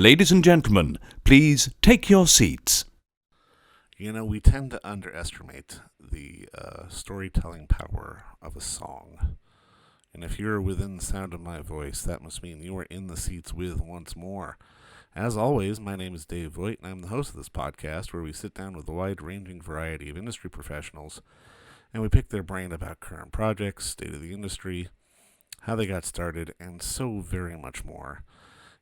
Ladies and gentlemen, please take your seats. You know, we tend to underestimate the storytelling power of a song. And if you're within the sound of my voice, that must mean you are in the seats with once more. As always, my name is Dave Voigt, and I'm the host of this podcast where we sit down with a wide-ranging variety of industry professionals, and we pick their brain about current projects, state of the industry, how they got started, and so very much more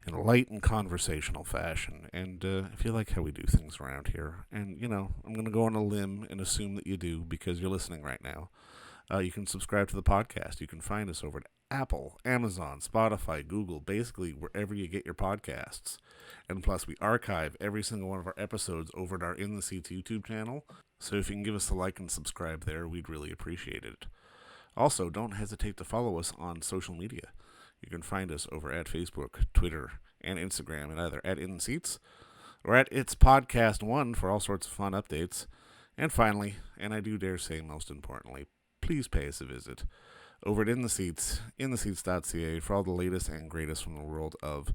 in a light and conversational fashion. And if you like how we do things around here, and, you know, I'm going to go on a limb and assume that you do because you're listening right now, you can subscribe to the podcast. You can find us over at Apple, Amazon, Spotify, Google, basically wherever you get your podcasts. And plus, we archive every single one of our episodes over at our In the Seats YouTube channel. So if you can give us a like and subscribe there, we'd really appreciate it. Also, don't hesitate to follow us on social media. You can find us over at Facebook, Twitter, and Instagram, and either at In the Seats or at It's Podcast One for all sorts of fun updates. And finally, and I do dare say most importantly, please pay us a visit over at In the Seats, intheseats.ca, for all the latest and greatest from the world of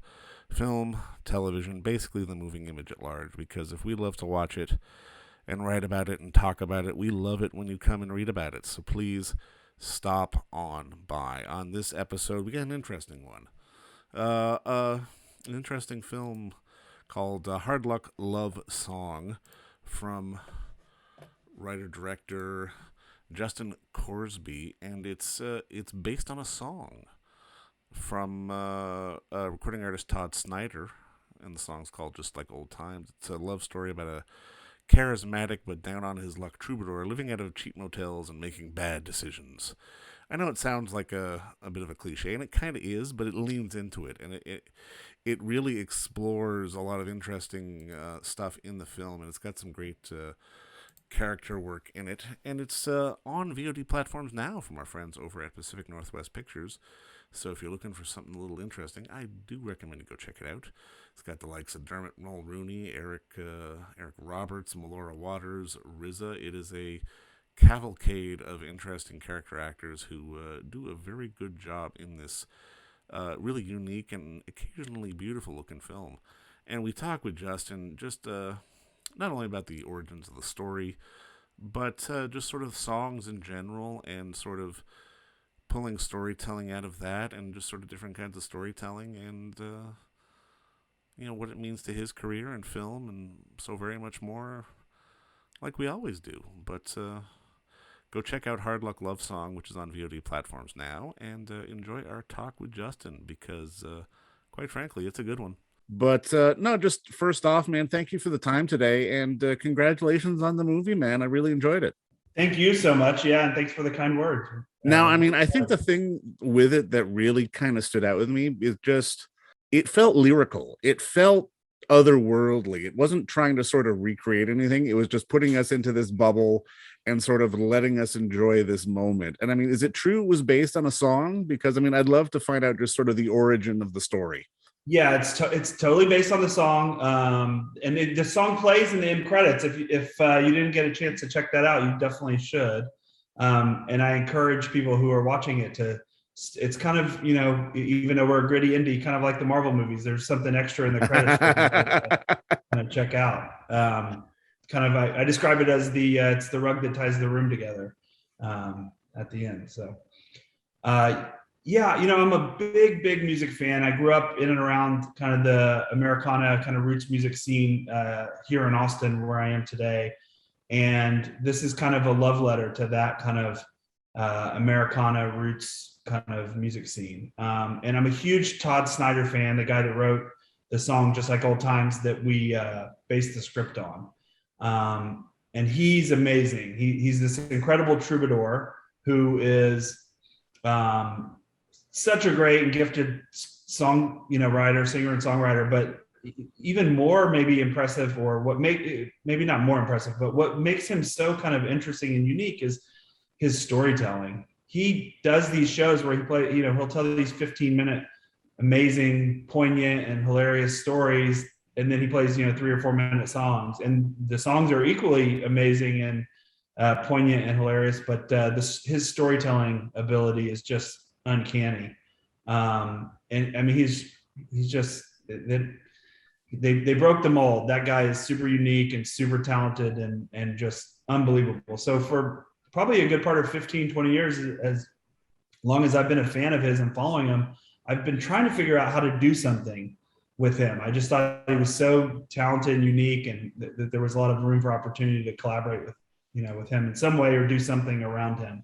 film, television, basically the moving image at large. Because if we love to watch it and write about it and talk about it, we love it when you come and read about it. So please stop on by. On this episode, we got an interesting one. An interesting film called Hard Luck Love Song from writer-director Justin Corsbie, and it's based on a song from recording artist Todd Snyder, and the song's called Just Like Old Times. It's a love story about a charismatic but down on his luck troubadour living out of cheap motels and making bad decisions. I know it sounds like a bit of a cliche, and it kind of is, but it leans into it, and it really explores a lot of interesting stuff in the film, and it's got some great character work in it, and it's on VOD platforms now from our friends over at Pacific Northwest Pictures. So if you're looking for something a little interesting, I do recommend you go check it out. It's got the likes of Dermot Mulrooney, Eric Roberts, Melora Waters, RZA. It is a cavalcade of interesting character actors who do a very good job in this really unique and occasionally beautiful looking film. And we talk with Justin just not only about the origins of the story, but just sort of songs in general, and sort of pulling storytelling out of that, and just sort of different kinds of storytelling, and you know, what it means to his career in film, and so very much more, like we always do. But go check out Hard Luck Love Song, which is on VOD platforms now, and enjoy our talk with Justin, because quite frankly, it's a good one. But no, just first off, man, thank you for the time today, and congratulations on the movie, man. I really enjoyed it. Thank you so much. Yeah, and thanks for the kind words. Now, I mean, I think the thing with it that really kind of stood out with me is just, it felt lyrical. It felt otherworldly. It wasn't trying to sort of recreate anything. It was just putting us into this bubble and sort of letting us enjoy this moment. And I mean, is it true it was based on a song? Because I mean, I'd love to find out just sort of the origin of the story. Yeah, it's totally based on the song, and the song plays in the end credits. If you didn't get a chance to check that out, you definitely should. And I encourage people who are watching it to. It's kind of, you know, even though we're a gritty indie, kind of like the Marvel movies. There's something extra in the credits to check out. I describe it as it's the rug that ties the room together at the end. So. Yeah, you know, I'm a big music fan. I grew up in and around kind of the Americana kind of roots music scene here in Austin, where I am today. And this is kind of a love letter to that kind of Americana roots kind of music scene. And I'm a huge Todd Snyder fan, the guy that wrote the song Just Like Old Times that we based the script on. And he's amazing. He's this incredible troubadour who is such a great and gifted singer and songwriter, but even more maybe impressive, or maybe not more impressive, but what makes him so kind of interesting and unique is his storytelling. He does these shows where he'll tell these 15-minute amazing, poignant, and hilarious stories, and then he plays 3 or 4 minute songs, and the songs are equally amazing and poignant and hilarious, but his storytelling ability is just uncanny. And I mean, he's just they broke the mold. That guy is super unique and super talented and just unbelievable. So for probably a good part of 15, 20 years, as long as I've been a fan of his and following him, I've been trying to figure out how to do something with him. I just thought he was so talented and unique, and that there was a lot of room for opportunity to collaborate with him in some way or do something around him.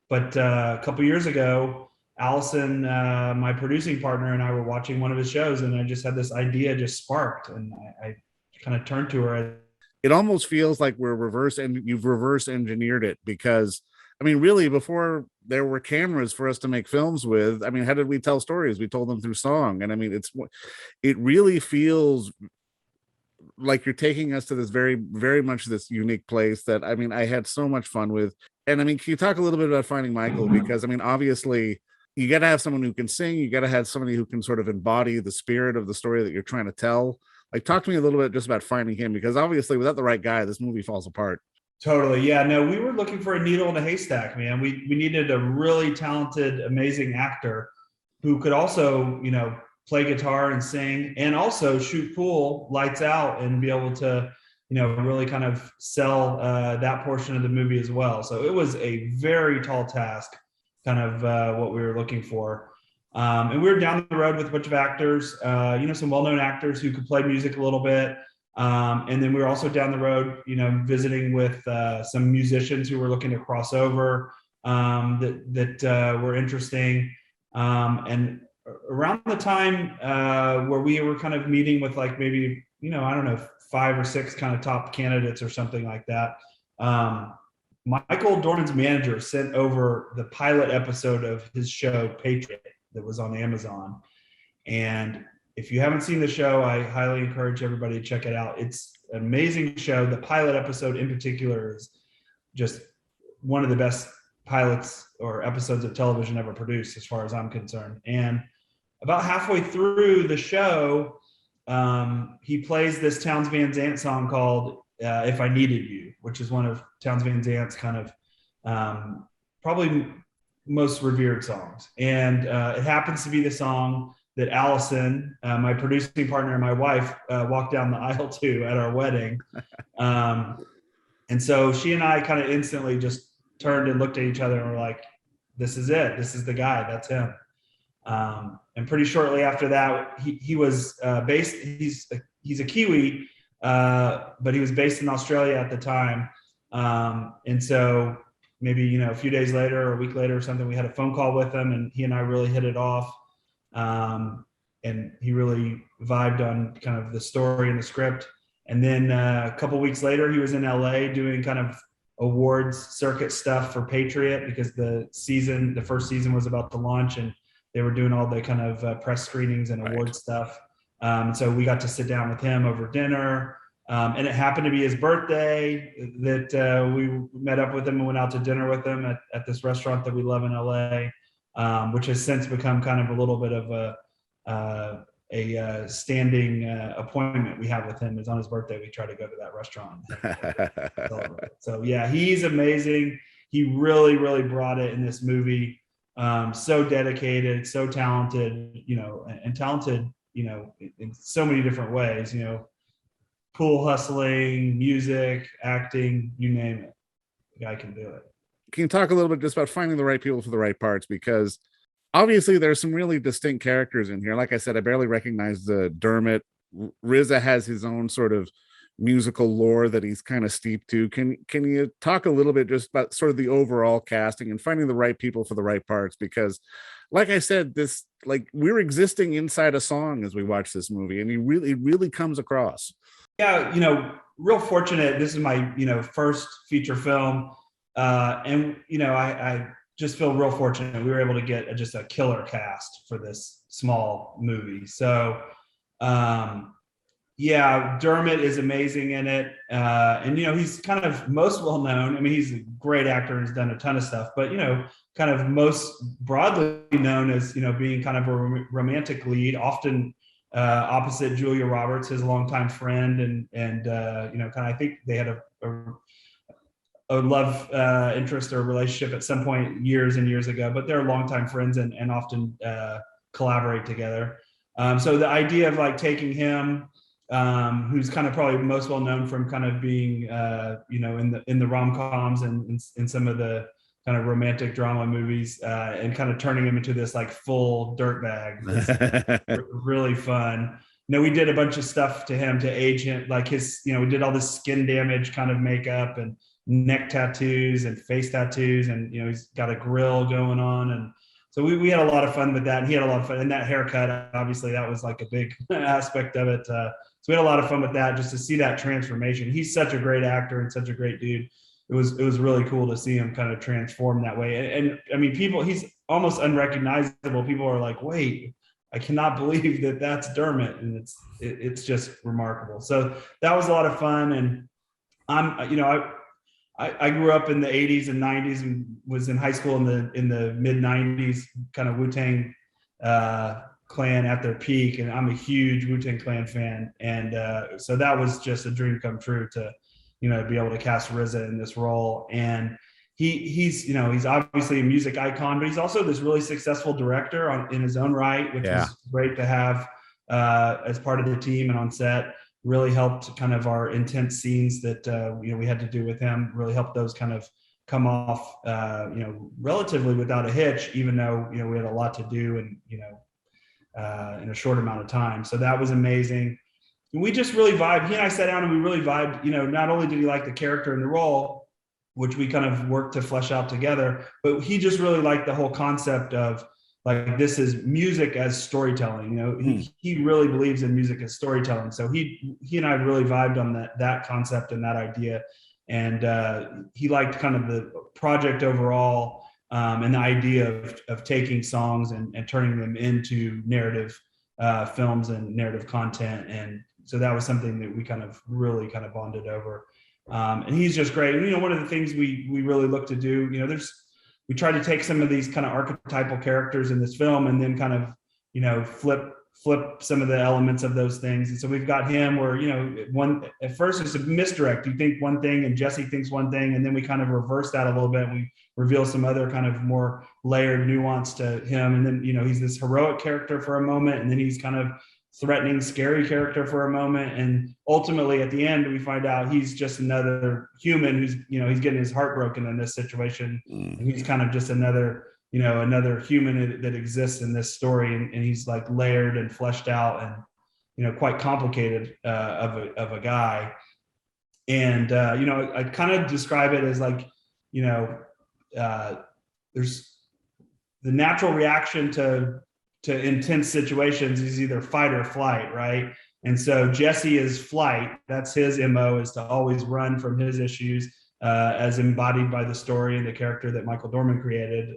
But a couple years ago, Allison, my producing partner, and I were watching one of his shows, and I just had this idea just sparked, and I kind of turned to her. It almost feels like you've reverse engineered it, because I mean, really, before there were cameras for us to make films with, I mean, how did we tell stories? We told them through song. And I mean, it really feels like you're taking us to this very, very much this unique place that, I mean, I had so much fun with. And I mean, can you talk a little bit about finding Michael? Because I mean, obviously you got to have someone who can sing, you got to have somebody who can sort of embody the spirit of the story that you're trying to tell. Like, talk to me a little bit just about finding him, because obviously without the right guy, this movie falls apart. Totally. Yeah, no, we were looking for a needle in a haystack, man. We needed a really talented, amazing actor who could also, play guitar and sing, and also shoot pool, lights out, and be able to, really kind of sell that portion of the movie as well. So it was a very tall task, kind of what we were looking for. And we were down the road with a bunch of actors, some well-known actors who could play music a little bit. And then we were also down the road, visiting with some musicians who were looking to cross over that were interesting. And around the time where we were kind of meeting with like maybe, I don't know, 5 or 6 kind of top candidates or something like that, Michael Dorman's manager sent over the pilot episode of his show Patriot that was on Amazon. And if you haven't seen the show, I highly encourage everybody to check it out. It's an amazing show. The pilot episode in particular is just one of the best pilots or episodes of television ever produced, as far as I'm concerned. And about halfway through the show, he plays this Townes Van Zandt song called If I Needed You, which is one of Townes Van Zandt's kind of probably most revered songs. And it happens to be the song that Allison, my producing partner, and my wife walked down the aisle to at our wedding. And so she and I kind of instantly just turned and looked at each other and were like, this is it. This is the guy. That's him. And pretty shortly after that, he was based, he's a Kiwi, but he was based in Australia at the time. And so maybe, a few days later or a week later or something, we had a phone call with him, and he and I really hit it off. And he really vibed on kind of the story and the script. And then a couple of weeks later, he was in LA doing kind of awards circuit stuff for Patriot, because the first season was about to launch, and they were doing all the kind of press screenings and award stuff. So we got to sit down with him over dinner. And it happened to be his birthday that we met up with him and went out to dinner with him at this restaurant that we love in LA. Which has since become kind of a little bit of a standing appointment we have with him. Is on his birthday, we try to go to that restaurant. So yeah, he's amazing. He really, really brought it in this movie. So dedicated, so talented, and talented, in so many different ways, pool hustling, music, acting, you name it. The guy can do it. Can you talk a little bit just about finding the right people for the right parts? Because obviously there's some really distinct characters in here. Like I said, I barely recognize the Dermot. RZA has his own sort of musical lore that he's kind of steeped to. Can you talk a little bit just about sort of the overall casting and finding the right people for the right parts? Because like I said, we're existing inside a song as we watch this movie, and it really comes across. Yeah, real fortunate. This is my, first feature film. And I just feel real fortunate we were able to get just a killer cast for this small movie. So Dermot is amazing in it, and he's kind of most well known. I mean, he's a great actor and has done a ton of stuff, but kind of most broadly known as being kind of a romantic lead, often opposite Julia Roberts, his longtime friend, and I think they had a love interest or relationship at some point years and years ago, but they're longtime friends and often collaborate together. So the idea of like taking him, who's kind of probably most well known from kind of being, in the rom-coms and in some of the kind of romantic drama movies, and kind of turning him into this like full dirtbag. That's really fun. We did a bunch of stuff to him to age him, like his, we did all this skin damage kind of makeup and neck tattoos and face tattoos, and he's got a grill going on, and so we had a lot of fun with that, and he had a lot of fun. And that haircut, obviously, that was like a big aspect of it. So we had a lot of fun with that, just to see that transformation. He's such a great actor and such a great dude. It was really cool to see him kind of transform that way. And I mean, he's almost unrecognizable. People are like, wait, I cannot believe that that's Dermot, and it's just remarkable. So that was a lot of fun, and I grew up in the 80s and 90s and was in high school in the mid 90s, kind of Wu-Tang Clan at their peak, and I'm a huge Wu-Tang Clan fan, and so that was just a dream come true to be able to cast RZA in this role. And he's obviously a music icon, but he's also this really successful director in his own right, which is great to have as part of the team and on set. Really helped kind of our intense scenes that we had to do with him. Really helped those kind of come off relatively without a hitch, even though we had a lot to do and in a short amount of time. So that was amazing. And we just really vibed. He and I sat down and we really vibed. Not only did he like the character and the role, which we kind of worked to flesh out together, but he just really liked the whole concept of like, this is music as storytelling. He really believes in music as storytelling. So he and I really vibed on that concept and that idea. And he liked kind of the project overall, and the idea of taking songs and turning them into narrative films and narrative content. And so that was something that we kind of really kind of bonded over. And he's just great. And, one of the things we really look to do, we try to take some of these kind of archetypal characters in this film and then kind of, flip some of the elements of those things. And so we've got him where, at first it's a misdirect. You think one thing and Jesse thinks one thing, and then we kind of reverse that a little bit. We reveal some other kind of more layered nuance to him. And then, he's this heroic character for a moment, and then he's kind of threatening, scary character for a moment. And ultimately at the end, we find out he's just another human who's, he's getting his heart broken in this situation. And he's kind of just another human that exists in this story. And he's like layered and fleshed out and, quite complicated of a guy. And, I kind of describe it as like, there's the natural reaction to intense situations is either fight or flight, right? And so Jesse is flight. That's his MO, is to always run from his issues, as embodied by the story and the character that Michael Dorman created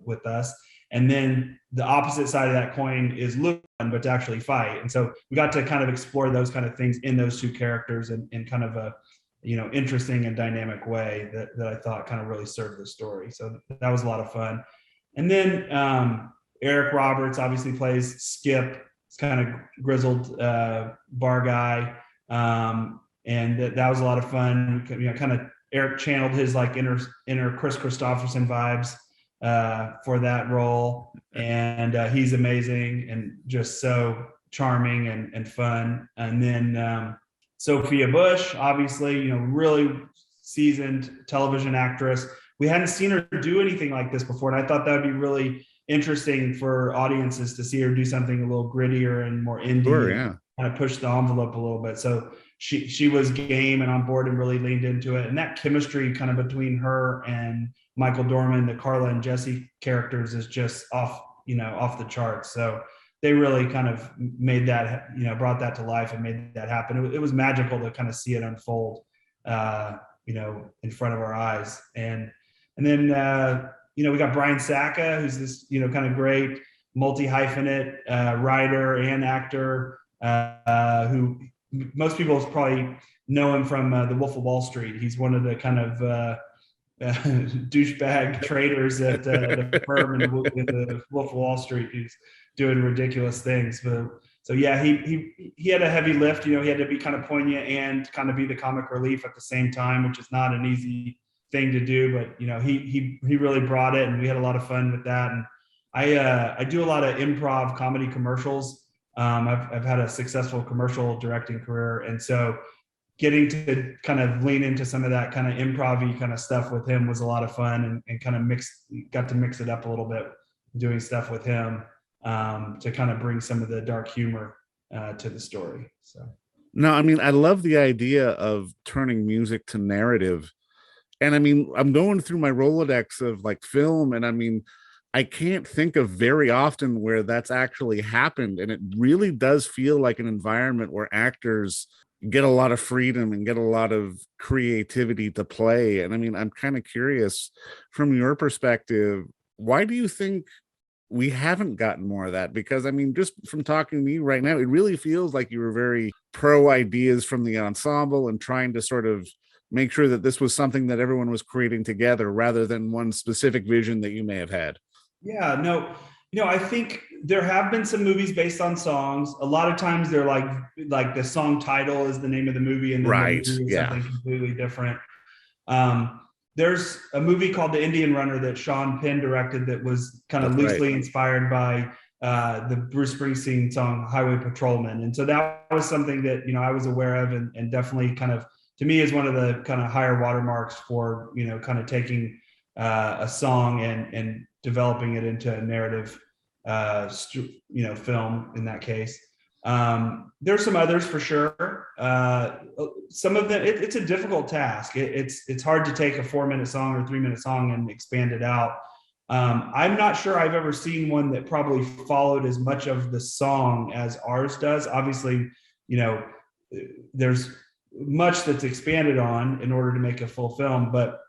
with us. And then the opposite side of that coin is look, but to actually fight. And so we got to kind of explore those kind of things in those two characters in kind of a interesting and dynamic way that I thought kind of really served the story. So that was a lot of fun. And then Eric Roberts obviously plays Skip. It's kind of grizzled bar guy, and that was a lot of fun. Kind of Eric channeled his like inner Chris Christopherson vibes for that role, and he's amazing and just so charming and fun. And then Sophia Bush, obviously, really seasoned television actress. We hadn't seen her do anything like this before, and I thought that would be really interesting for audiences to see her do something a little grittier and more indie. Sure, yeah. Kind of push the envelope a little bit. So she was game and on board and really leaned into it. And that chemistry kind of between her and Michael Dorman, the Carla and Jesse characters, is just off the charts. So they really kind of made that, brought that to life and made that happen. It was magical to kind of see it unfold, in front of our eyes. And then, we got Brian Sacca, who's this, kind of great multi-hyphenate writer and actor, who most people probably know him from The Wolf of Wall Street. He's one of the kind of douchebag traders at the firm in the Wolf of Wall Street, who's doing ridiculous things. But so yeah, he had a heavy lift. He had to be kind of poignant and kind of be the comic relief at the same time, which is not an easy thing to do. But he really brought it, and we had a lot of fun with that. And I do a lot of improv comedy commercials I've had a successful commercial directing career, and so getting to kind of lean into some of that kind of improv-y kind of stuff with him was a lot of fun, and kind of got to mix it up a little bit, doing stuff with him to kind of bring some of the dark humor to the story. So. No, I mean, I love the idea of turning music to narrative. And I mean, I'm going through my Rolodex of like film, and I mean, I can't think of very often where that's actually happened. And it really does feel like an environment where actors get a lot of freedom and get a lot of creativity to play. And I mean, I'm kind of curious from your perspective, why do you think we haven't gotten more of that? Because I mean, just from talking to you right now, it really feels like you were very pro ideas from the ensemble and trying to sort of make sure that this was something that everyone was creating together rather than one specific vision that you may have had. Yeah, no, I think there have been some movies based on songs. A lot of times they're like the song title is the name of the movie, and then Right. the movie is Yeah. something completely different. There's a movie called The Indian Runner that Sean Penn directed that was kind of loosely inspired by the Bruce Springsteen song Highway Patrolman. And so that was something that, I was aware of, and definitely kind of, to me, is one of the kind of higher watermarks for, kind of taking a song and developing it into a narrative, film in that case. There's some others for sure. Some of them, it's a difficult task. It's hard to take a 4-minute song or 3-minute song and expand it out. I'm not sure I've ever seen one that probably followed as much of the song as ours does. Obviously, there's much that's expanded on in order to make a full film. But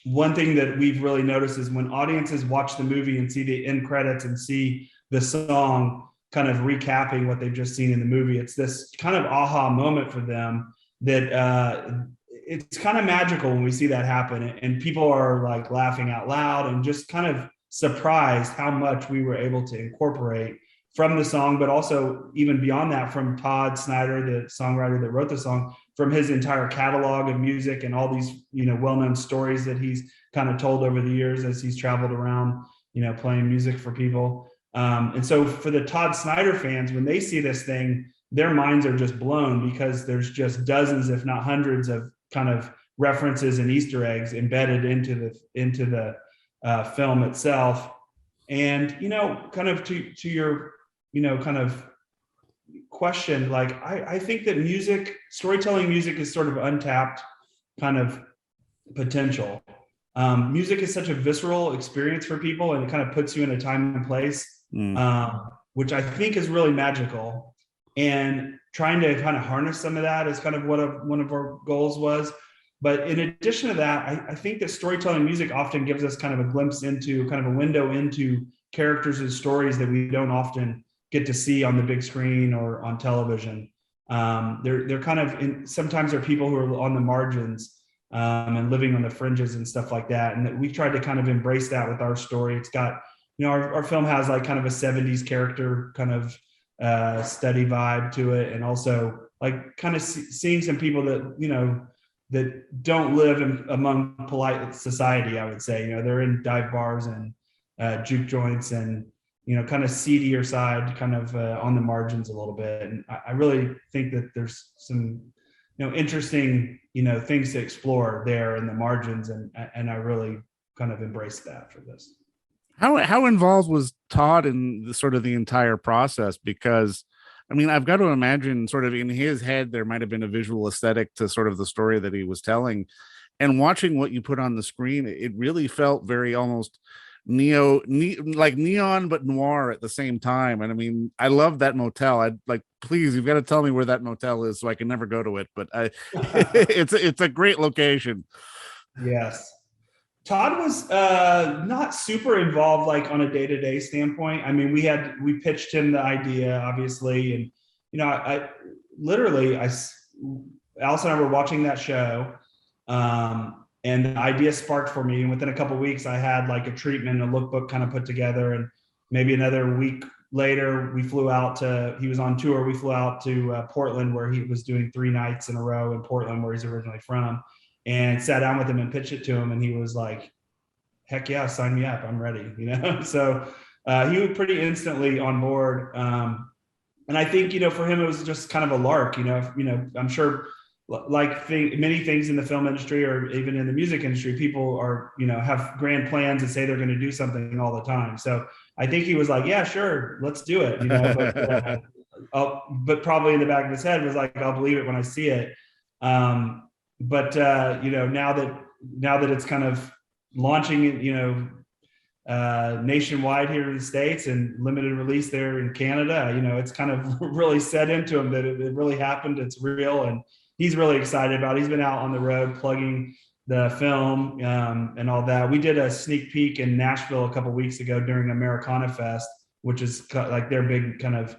one thing that we've really noticed is when audiences watch the movie and see the end credits and see the song kind of recapping what they've just seen in the movie, it's this kind of aha moment for them that it's kind of magical when we see that happen, and people are like laughing out loud and just kind of surprised how much we were able to incorporate from the song, but also even beyond that, from Todd Snyder, the songwriter that wrote the song, from his entire catalog of music and all these, well-known stories that he's kind of told over the years as he's traveled around, playing music for people. And so for the Todd Snyder fans, when they see this thing, their minds are just blown, because there's just dozens, if not hundreds, of kind of references and Easter eggs embedded into the film itself. And, kind of to your, kind of question, like, I think that storytelling music is sort of untapped kind of potential. Music is such a visceral experience for people, and it kind of puts you in a time and place, which I think is really magical. And trying to kind of harness some of that is kind of what one of our goals was. But in addition to that, I think that storytelling music often gives us kind of a glimpse into, kind of a window into characters and stories that we don't often get to see on the big screen or on television. They're kind of sometimes they're people who are on the margins and living on the fringes and stuff like that. And that we've tried to kind of embrace that with our story. It's got, our film has like kind of a 70s character kind of steady vibe to it, and also like kind of seeing some people that that don't live among polite society. I would say they're in dive bars and juke joints and kind of seedier side, kind of on the margins a little bit. And I really think that there's some interesting things to explore there in the margins, and I really kind of embraced that for this. How involved was Todd in the entire process? Because I mean, I've got to imagine sort of in his head, there might've been a visual aesthetic to sort of the story that he was telling, and watching what you put on the screen, it really felt very almost like neon, but noir at the same time. And I mean, I love that motel. I'd like, please, you've got to tell me where that motel is so I can never go to it. But it's a great location. Yes. Todd was not super involved, like on a day-to-day standpoint. I mean, we pitched him the idea, obviously, and I literally, Alice and I were watching that show, and the idea sparked for me. And within a couple of weeks, I had like a treatment, a lookbook kind of put together, and maybe another week later, he was on tour. We flew out to Portland, where he was doing 3 nights in a row in Portland, where he's originally from. And sat down with him and pitched it to him, and he was like, heck yeah, sign me up, I'm ready. So he was pretty instantly on board. And I think, for him, it was just kind of a lark, I'm sure like many things in the film industry or even in the music industry, people are, have grand plans and say they're going to do something all the time. So I think he was like, yeah, sure, let's do it, but probably in the back of his head was like, I'll believe it when I see it. Now that it's kind of launching, nationwide here in the States and limited release there in Canada, it's kind of really set into him that it really happened. It's real. And he's really excited about it. He's been out on the road plugging the film and all that. We did a sneak peek in Nashville a couple of weeks ago during Americana Fest, which is like their big kind of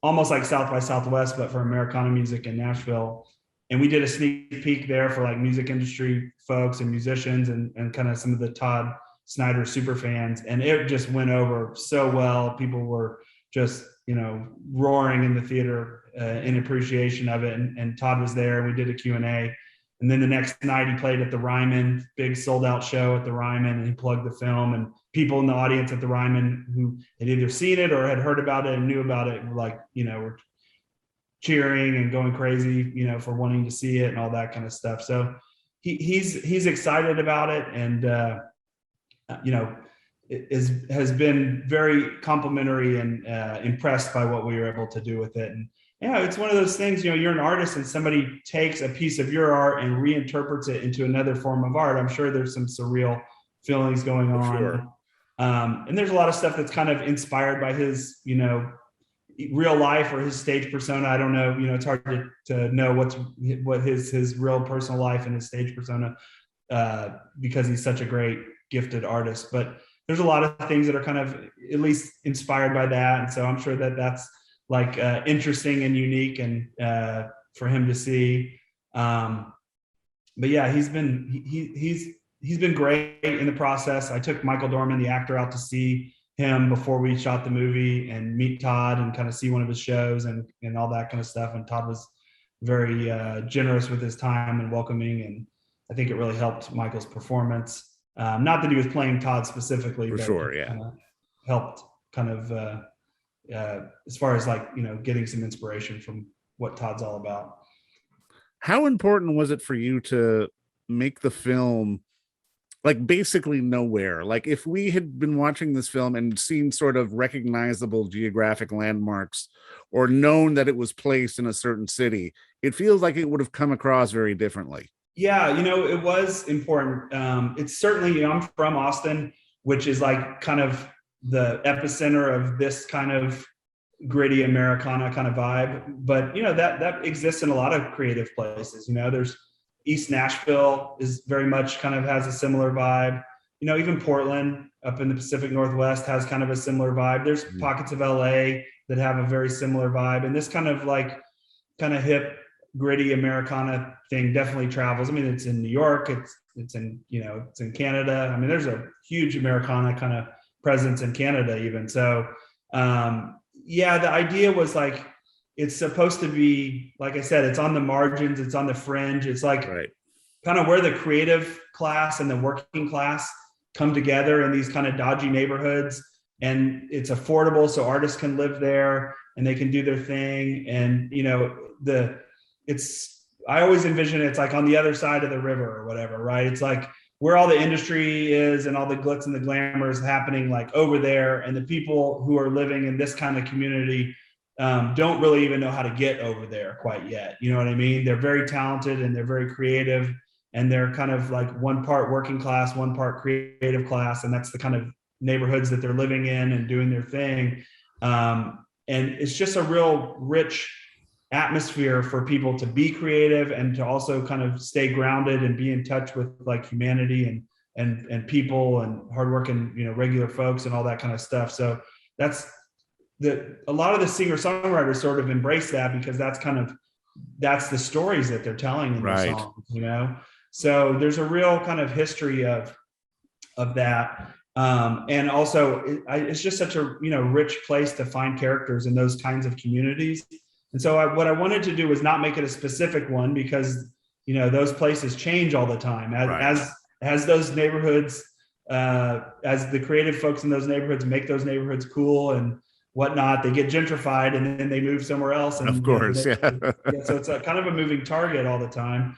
almost like South by Southwest, but for Americana music in Nashville. And we did a sneak peek there for like music industry folks and musicians and kind of some of the Todd Snyder super fans. And it just went over so well. People were just, roaring in the theater in appreciation of it. And Todd was there and we did a Q&A. And then the next night he played at the Ryman, big sold out show at the Ryman, and he plugged the film, and people in the audience at the Ryman who had either seen it or had heard about it and knew about it were like, were cheering and going crazy, for wanting to see it and all that kind of stuff. So he's excited about it. And, has been very complimentary and impressed by what we were able to do with it. And it's one of those things, you're an artist and somebody takes a piece of your art and reinterprets it into another form of art. I'm sure there's some surreal feelings going on. Sure. And there's a lot of stuff that's kind of inspired by his, real life or his stage persona. I don't know, it's hard to know what his real personal life and his stage persona, because he's such a great gifted artist. But there's a lot of things that are kind of at least inspired by that. And so I'm sure that that's like interesting and unique and for him to see. But yeah, he's been great in the process. I took Michael Dorman, the actor, out to see him before we shot the movie and meet Todd and kind of see one of his shows and all that kind of stuff. And Todd was very generous with his time and welcoming. And I think it really helped Michael's performance. Not that he was playing Todd specifically, for but sure, yeah, helped kind of as far as like, getting some inspiration from what Todd's all about. How important was it for you to make the film like basically nowhere? Like if we had been watching this film and seen sort of recognizable geographic landmarks or known that it was placed in a certain city, it feels like it would have come across very differently. Yeah, it was important. It's certainly, I'm from Austin, which is like kind of the epicenter of this kind of gritty Americana kind of vibe. But, that exists in a lot of creative places. There's East Nashville is very much kind of has a similar vibe. Even Portland up in the Pacific Northwest has kind of a similar vibe. There's pockets of LA that have a very similar vibe. And this kind of hip, gritty Americana thing definitely travels. I mean, it's in New York, it's in, it's in Canada. I mean, there's a huge Americana kind of presence in Canada even. So, the idea was like, it's supposed to be, like I said, it's on the margins, it's on the fringe. It's like kind of where the creative class and the working class come together in these kind of dodgy neighborhoods. And it's affordable, so artists can live there and they can do their thing. And, I always envision it's like on the other side of the river or whatever, right? It's like where all the industry is and all the glitz and the glamour is happening like over there. And the people who are living in this kind of community don't really even know how to get over there quite yet. You know what I mean? They're very talented and they're very creative and they're kind of like one part working class, one part creative class. And that's the kind of neighborhoods that they're living in and doing their thing. And it's just a real rich atmosphere for people to be creative and to also kind of stay grounded and be in touch with like humanity and people and hardworking, regular folks and all that kind of stuff. So that's a lot of the singer-songwriters sort of embrace that because that's the stories that they're telling in the songs, So there's a real kind of history of that. And also it's just such a, rich place to find characters in those kinds of communities. And so what I wanted to do was not make it a specific one because, those places change all the time as those neighborhoods, as the creative folks in those neighborhoods make those neighborhoods cool and whatnot. They get gentrified and then they move somewhere else. And of course, yeah. So it's a kind of a moving target all the time.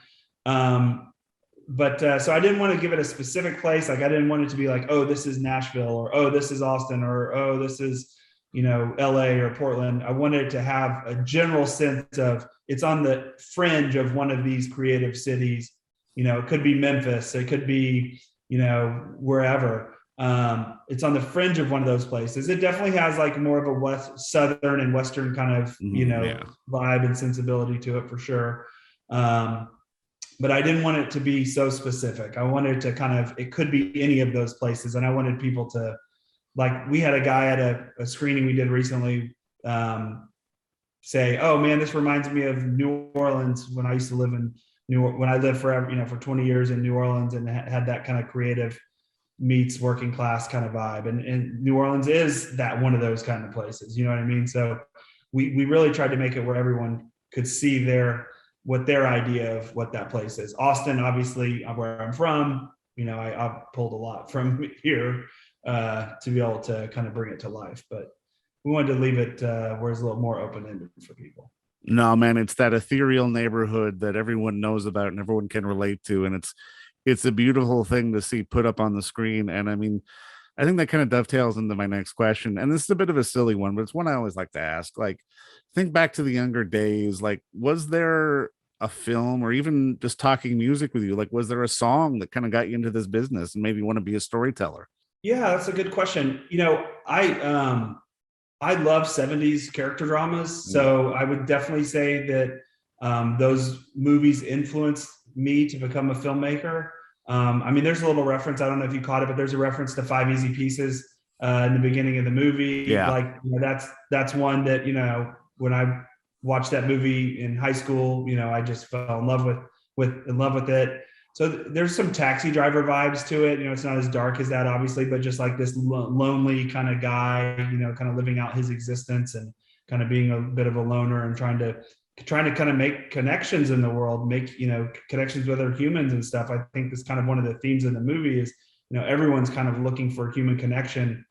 But so I didn't want to give it a specific place. Like I didn't want it to be like, oh, this is Nashville, or oh, this is Austin, or oh, this is, LA or Portland. I wanted it to have a general sense of it's on the fringe of one of these creative cities. It could be Memphis, it could be, wherever. It's on the fringe of one of those places. It definitely has like more of a southern and western kind of, vibe and sensibility to it for sure. But I didn't want it to be so specific. I wanted to it could be any of those places. And I wanted people to, like, we had a guy at a screening we did recently say, oh man, this reminds me of New Orleans when I used to live in when I lived forever, for 20 years in New Orleans, and had that kind of creative meets working class kind of vibe. And New Orleans is that one of those kind of places, you know what I mean? So we really tried to make it where everyone could see what their idea of what that place is. Austin, obviously, where I'm from, I pulled a lot from here to be able to kind of bring it to life. But we wanted to leave it where it's a little more open-ended for people. No, man, it's that ethereal neighborhood that everyone knows about and everyone can relate to. And it's a beautiful thing to see put up on the screen. And I mean, I think that kind of dovetails into my next question. And this is a bit of a silly one, but it's one I always like to ask. Like, think back to the younger days. Like, was there a film or even just talking music with you? Like, was there a song that kind of got you into this business and made you want to be a storyteller? Yeah, that's a good question. I love 70s character dramas. So I would definitely say that those movies influenced me to become a filmmaker. I mean, there's a little reference, I don't know if you caught it, but there's a reference to 5 Easy Pieces in the beginning of the movie. Yeah. Like, that's one that, when I watched that movie in high school, I just fell in love with it. So there's some Taxi Driver vibes to it. It's not as dark as that, obviously, but just like this lonely kind of guy, kind of living out his existence and kind of being a bit of a loner and trying to kind of make connections in the world, make, connections with other humans and stuff. I think that's kind of one of the themes of the movie is, everyone's kind of looking for human connection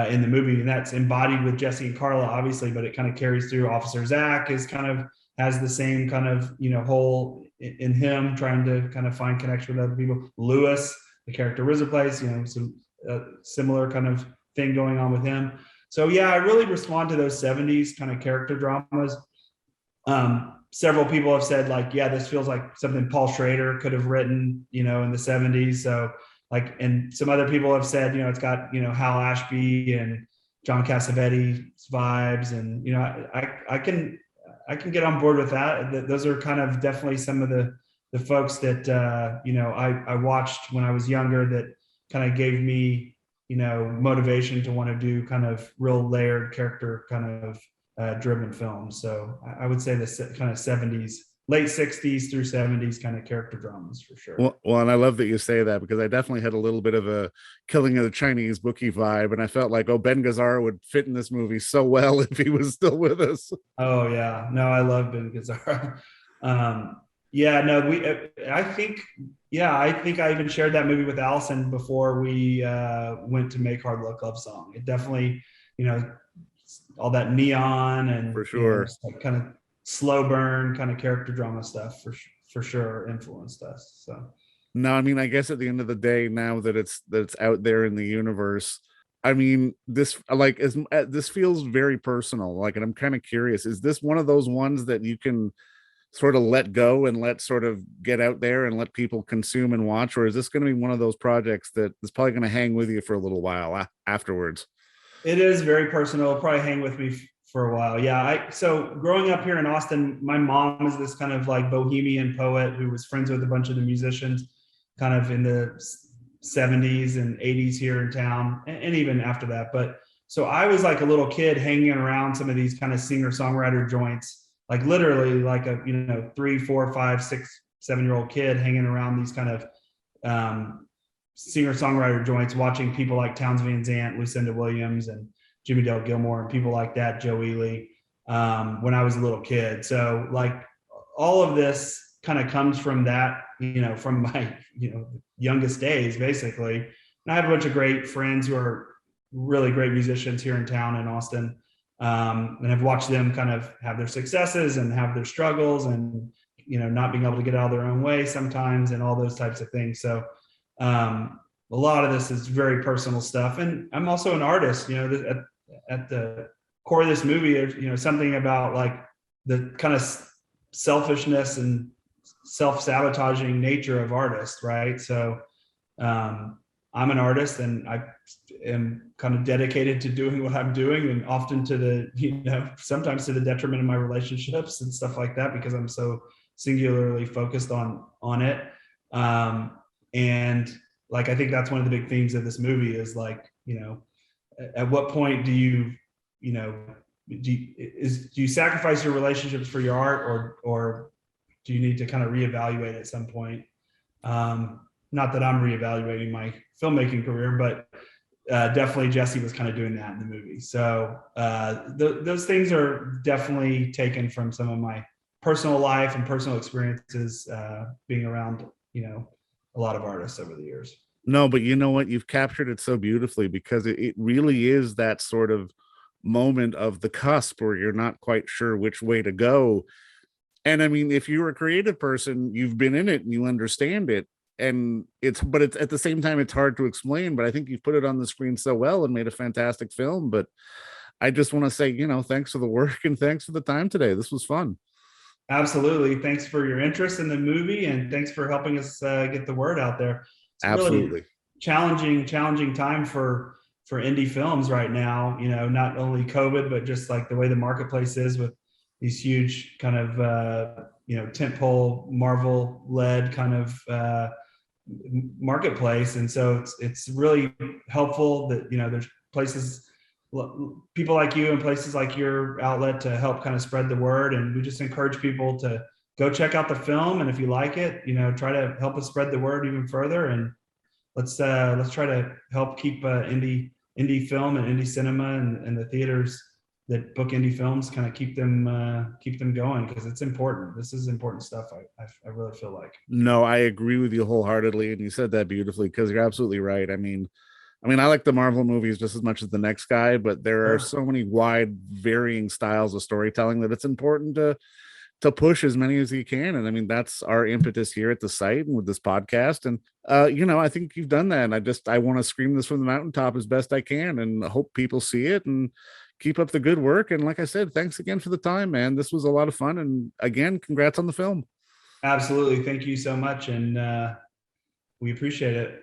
in the movie. And that's embodied with Jesse and Carla, obviously, but it kind of carries through. Officer Zach has the same kind of, whole in him, trying to kind of find connection with other people. Lewis, the character RZA plays, some similar kind of thing going on with him. So yeah, I really respond to those 70s kind of character dramas. Several people have said like, yeah, this feels like something Paul Schrader could have written, in the 70s. So like, and some other people have said, it's got, Hal Ashby and John Cassavetes vibes. And, I can get on board with that. Those are kind of definitely some of the folks that, I watched when I was younger that kind of gave me, motivation to want to do kind of real layered character kind of driven films. So I would say the kind of 70s, late 60s through 70s kind of character dramas for sure. Well, and I love that you say that because I definitely had a little bit of a Killing of the Chinese Bookie vibe. And I felt like, Ben Gazzara would fit in this movie so well if he was still with us. Oh yeah. No, I love Ben Gazzara. I think I even shared that movie with Allison before we went to make Hard Luck Love Song. It definitely, all that neon and for sure, kind of slow burn kind of character drama stuff for sure influenced us. So no, I mean, I guess at the end of the day, now that it's out there in the universe, I mean, this feels very personal. Like, and I'm kind of curious, is this one of those ones that you can sort of let go and let sort of get out there and let people consume and watch, or is this going to be one of those projects that is probably going to hang with you for a little while afterwards? It is very personal. It'll probably hang with me for a while. Yeah. So growing up here in Austin, my mom is this kind of like bohemian poet who was friends with a bunch of the musicians kind of in the 70s and 80s here in town, and even after that. But so I was like a little kid hanging around some of these kind of singer-songwriter joints, like literally like a 3, 4, 5, 6, 7-year-old kid hanging around these kind of singer-songwriter joints, watching people like Townes Van Zandt, Lucinda Williams, and Jimmy Dale Gilmore, and people like that, Joe Ely, when I was a little kid. So like all of this kind of comes from that, from my, youngest days, basically. And I have a bunch of great friends who are really great musicians here in town in Austin. And I've watched them kind of have their successes and have their struggles, and not being able to get out of their own way sometimes, and all those types of things. So a lot of this is very personal stuff, and I'm also an artist. At the core of this movie, there's something about like the kind of selfishness and self-sabotaging nature of artists, right? So I'm an artist, and I am kind of dedicated to doing what I'm doing, and often to sometimes to the detriment of my relationships and stuff like that, because I'm so singularly focused on it. And like, I think that's one of the big themes of this movie is like, at what point do you sacrifice your relationships for your art, or do you need to kind of reevaluate at some point? Not that I'm reevaluating my filmmaking career, but definitely Jesse was kind of doing that in the movie. So those things are definitely taken from some of my personal life and personal experiences being around, a lot of artists over the years. No, but you know what? You've captured it so beautifully, because it really is that sort of moment of the cusp where you're not quite sure which way to go. And I mean, if you're a creative person, you've been in it and you understand it. And it's at the same time, it's hard to explain, but I think you've put it on the screen so well and made a fantastic film. But I just want to say, thanks for the work and thanks for the time today. This was fun. Absolutely. Thanks for your interest in the movie, and thanks for helping us get the word out there. It's Absolutely. really challenging time for indie films right now. Not only COVID, but just like the way the marketplace is with these huge kind of tentpole Marvel led kind of marketplace. And so it's really helpful that there's people like you and places like your outlet to help kind of spread the word. And we just encourage people to go check out the film, and if you like it, try to help us spread the word even further. And let's try to help keep indie film and indie cinema and the theaters that book indie films, kind of keep them going, because it's important. This is important stuff. I really feel like. No, I agree with you wholeheartedly, and you said that beautifully, because you're absolutely right. I mean, I like the Marvel movies just as much as the next guy, but there are so many wide, varying styles of storytelling that it's important to push as many as you can. And I mean, that's our impetus here at the site and with this podcast. And I think you've done that. And I want to scream this from the mountaintop as best I can, and hope people see it and keep up the good work. And like I said, thanks again for the time, man. This was a lot of fun. And again, congrats on the film. Absolutely. Thank you so much. And we appreciate it.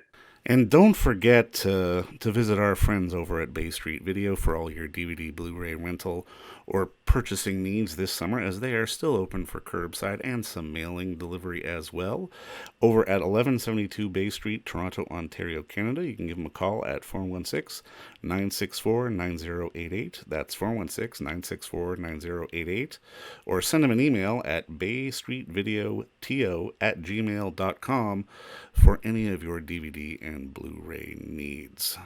And don't forget to visit our friends over at Bay Street Video for all your DVD, Blu-ray rental, or purchasing needs this summer, as they are still open for curbside and some mailing delivery as well. Over at 1172 Bay Street, Toronto, Ontario, Canada, you can give them a call at 416-964-9088. That's 416-964-9088. Or send them an email at baystreetvideoto@gmail.com for any of your DVD and Blu-ray needs.